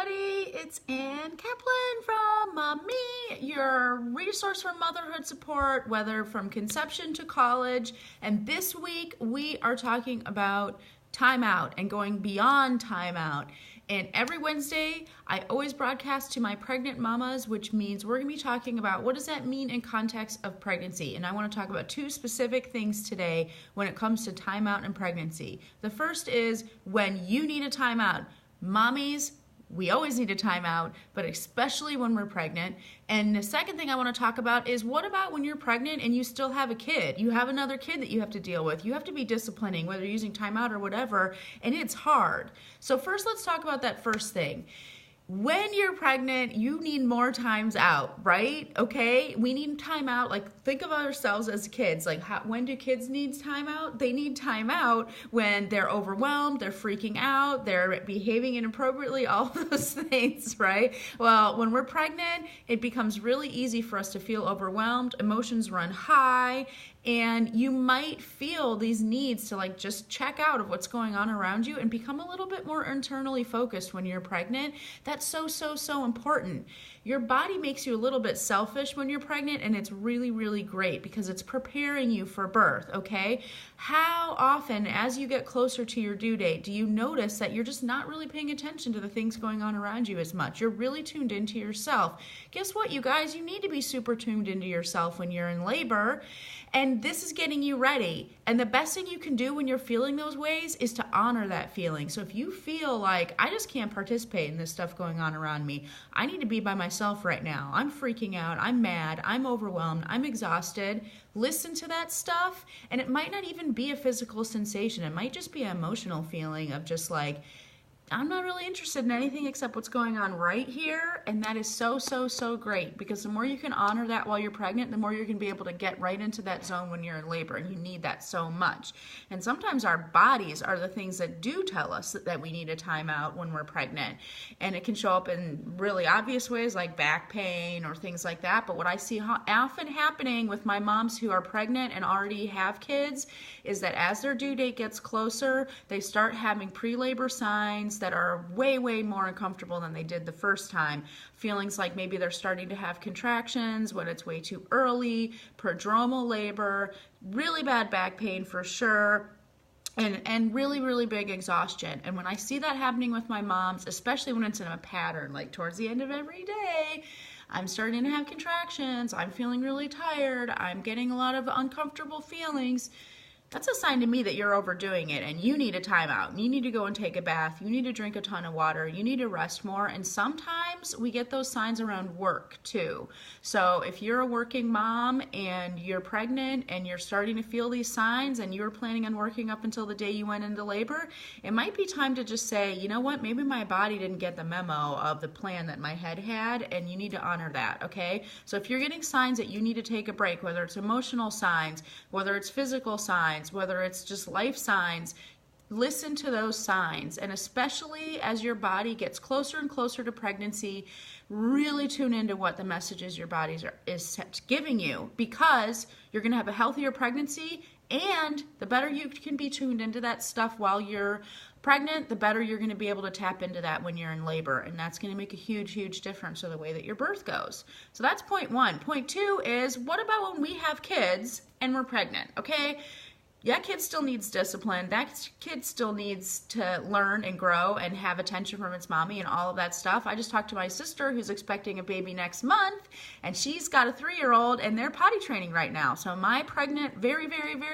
everybody. It's Ann Kaplan from Mommy, your resource for motherhood support, whether from conception to college. And this week we are talking about timeout and going beyond timeout. And every Wednesday, I always broadcast to my pregnant mamas, which means we're going to be talking about what does that mean in context of pregnancy. And I want to talk about two specific things today when it comes to timeout and pregnancy. The first is when you need a timeout. Mommies, we always need a timeout, but especially when we're pregnant. And the second thing I want to talk about is what about when you're pregnant and you still have a kid? You have another kid that you have to deal with. You have to be disciplining, whether you're using timeout or whatever, and it's hard. So first, let's talk about that first thing. When you're pregnant, you need more times out, right? Okay, we need time out. Like, think of ourselves as kids. Like, when do kids need time out? They need time out when they're overwhelmed, they're freaking out, they're behaving inappropriately, all those things, right? Well, when we're pregnant, it becomes really easy for us to feel overwhelmed. Emotions run high, and you might feel these needs to like just check out of what's going on around you and become a little bit more internally focused when you're pregnant. That's so important. Your body makes you a little bit selfish when you're pregnant, and it's really great because it's preparing you for birth, okay? How often, as you get closer to your due date, do you notice that you're just not really paying attention to the things going on around you as much? You're really tuned into yourself. Guess what, you guys? You need to be super tuned into yourself when you're in labor, and this is getting you ready. And the best thing you can do when you're feeling those ways is to honor that feeling. So if you feel like, I just can't participate in this stuff going on around me, I need to be by myself right now, I'm freaking out, I'm mad, I'm overwhelmed, I'm exhausted, listen to that stuff. And it might not even be a physical sensation. It might just be an emotional feeling of just like, I'm not really interested in anything except what's going on right here. And that is so great, because the more you can honor that while you're pregnant, the more you're going to be able to get right into that zone when you're in labor, and you need that so much. And sometimes our bodies are the things that do tell us that we need a timeout when we're pregnant. And it can show up in really obvious ways like back pain or things like that. But what I see often happening with my moms who are pregnant and already have kids is that as their due date gets closer, they start having pre-labor signs that are way more uncomfortable than they did the first time. Feelings like maybe they're starting to have contractions when it's way too early, prodromal labor, really bad back pain for sure, and really big exhaustion. And when I see that happening with my moms, especially when it's in a pattern, like towards the end of every day, I'm starting to have contractions, I'm feeling really tired, I'm getting a lot of uncomfortable feelings, that's a sign to me that you're overdoing it and you need a timeout. You need to go and take a bath. You need to drink a ton of water. You need to rest more. And sometimes we get those signs around work too. So if you're a working mom and you're pregnant and you're starting to feel these signs and you're planning on working up until the day you went into labor, it might be time to just say, you know what, maybe my body didn't get the memo of the plan that my head had, and you need to honor that, okay? So if you're getting signs that you need to take a break, whether it's emotional signs, whether it's physical signs, whether it's just life signs, listen to those signs. And especially as your body gets closer and closer to pregnancy, really tune into what the messages your body is giving you, because you're going to have a healthier pregnancy. And the better you can be tuned into that stuff while you're pregnant, the better you're going to be able to tap into that when you're in labor. And that's going to make a huge difference to the way that your birth goes. So that's point one. Point two is, what about when we have kids and we're pregnant, okay? That kid still needs discipline. That kid still needs to learn and grow and have attention from its mommy and all of that stuff. I just talked to my sister who's expecting a baby next month, and she's got a 3-year-old, and they're potty training right now. So my pregnant, very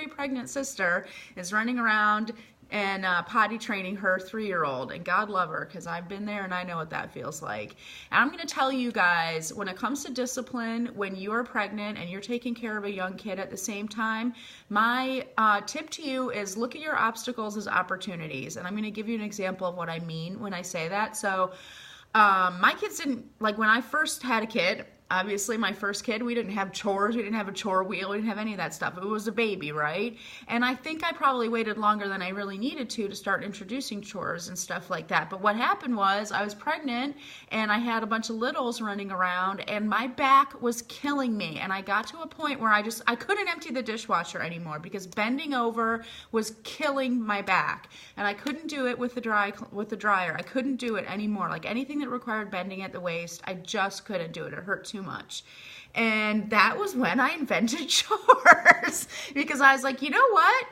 pregnant sister is running around and potty training her 3-year-old, and God love her, because I've been there and I know what that feels like. And I'm going to tell you guys, when it comes to discipline, when you're pregnant and you're taking care of a young kid at the same time, my tip to you is look at your obstacles as opportunities. And I'm going to give you an example of what I mean when I say that. So my kids didn't, like when I first had a kid, obviously my first kid, we didn't have chores, we didn't have a chore wheel, we didn't have any of that stuff. It was a baby, right? And I think I probably waited longer than I really needed to start introducing chores and stuff like that. But what happened was I was pregnant and I had a bunch of littles running around and my back was killing me. And I got to a point where I couldn't empty the dishwasher anymore because bending over was killing my back. And I couldn't do it with the dryer. I couldn't do it anymore. Like anything that required bending at the waist, I just couldn't do it. It hurt too much. And that was when I invented chores because I was like, you know what?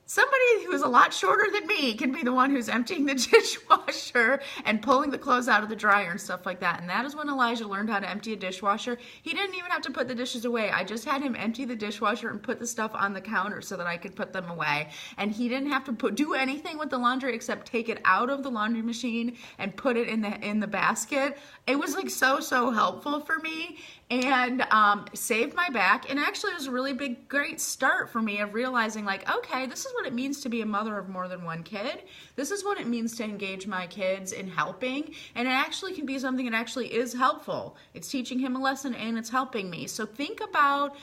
Somebody who's a lot shorter than me can be the one who's emptying the dishwasher and pulling the clothes out of the dryer and stuff like that. And that is when Elijah learned how to empty a dishwasher. He didn't even have to put the dishes away. I just had him empty the dishwasher and put the stuff on the counter so that I could put them away. And he didn't have to do anything with the laundry except take it out of the laundry machine and put it in the basket. It was like so helpful for me and saved my back. And actually it was a really great start for me of realizing like, okay, this is what it means to be a mother of more than one kid. This is what it means to engage my kids in helping. And it actually can be something that actually is helpful. It's teaching him a lesson and it's helping me. So think about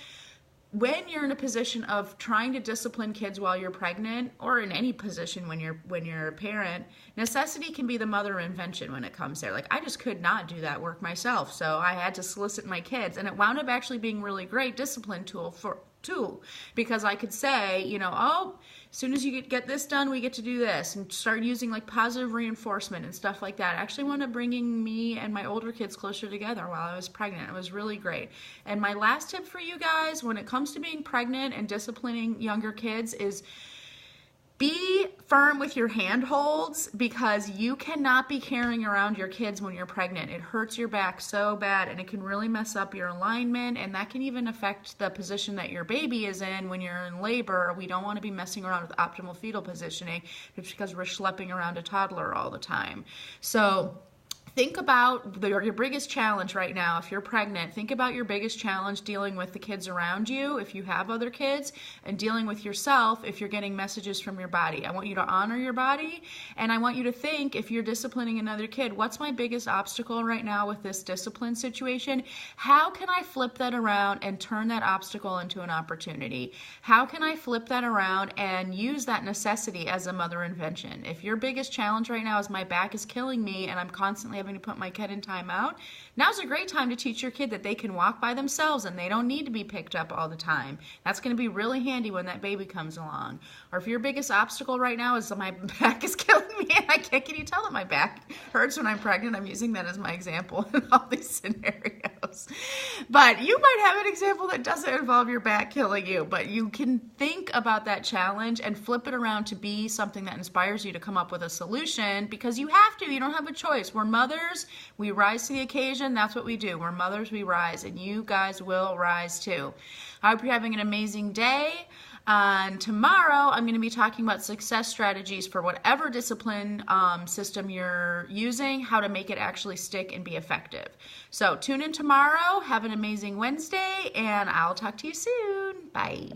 when you're in a position of trying to discipline kids while you're pregnant, or in any position when you're a parent, necessity can be the mother of invention when it comes there. Like I just could not do that work myself, so I had to solicit my kids, and it wound up actually being really great discipline tool because I could say, you know, oh, as soon as you get this done, we get to do this, and start using like positive reinforcement and stuff like that. It actually wound up bringing me and my older kids closer together while I was pregnant. It was really great. And my last tip for you guys when it comes to being pregnant and disciplining younger kids is be firm with your handholds, because you cannot be carrying around your kids when you're pregnant. It hurts your back so bad, and it can really mess up your alignment, and that can even affect the position that your baby is in when you're in labor. We don't want to be messing around with optimal fetal positioning just because we're schlepping around a toddler all the time. So think about your biggest challenge right now. If you're pregnant, think about your biggest challenge dealing with the kids around you if you have other kids, and dealing with yourself if you're getting messages from your body. I want you to honor your body, and I want you to think, if you're disciplining another kid, what's my biggest obstacle right now with this discipline situation? How can I flip that around and turn that obstacle into an opportunity? How can I flip that around and use that necessity as a mother invention? If your biggest challenge right now is my back is killing me and I'm constantly having to put my kid in timeout, now's a great time to teach your kid that they can walk by themselves and they don't need to be picked up all the time. That's going to be really handy when that baby comes along. Or if your biggest obstacle right now is that my back is killing me and can you tell that my back hurts when I'm pregnant? I'm using that as my example in all these scenarios. But you might have an example that doesn't involve your back killing you, but you can think about that challenge and flip it around to be something that inspires you to come up with a solution, because you have to. You don't have a choice. We're mothers. We rise to the occasion. That's what we do. We're mothers. We rise, and you guys will rise too. I hope you're having an amazing day. And tomorrow, I'm going to be talking about success strategies for whatever discipline system you're using, how to make it actually stick and be effective. So tune in tomorrow. Have an amazing Wednesday, and I'll talk to you soon. Bye.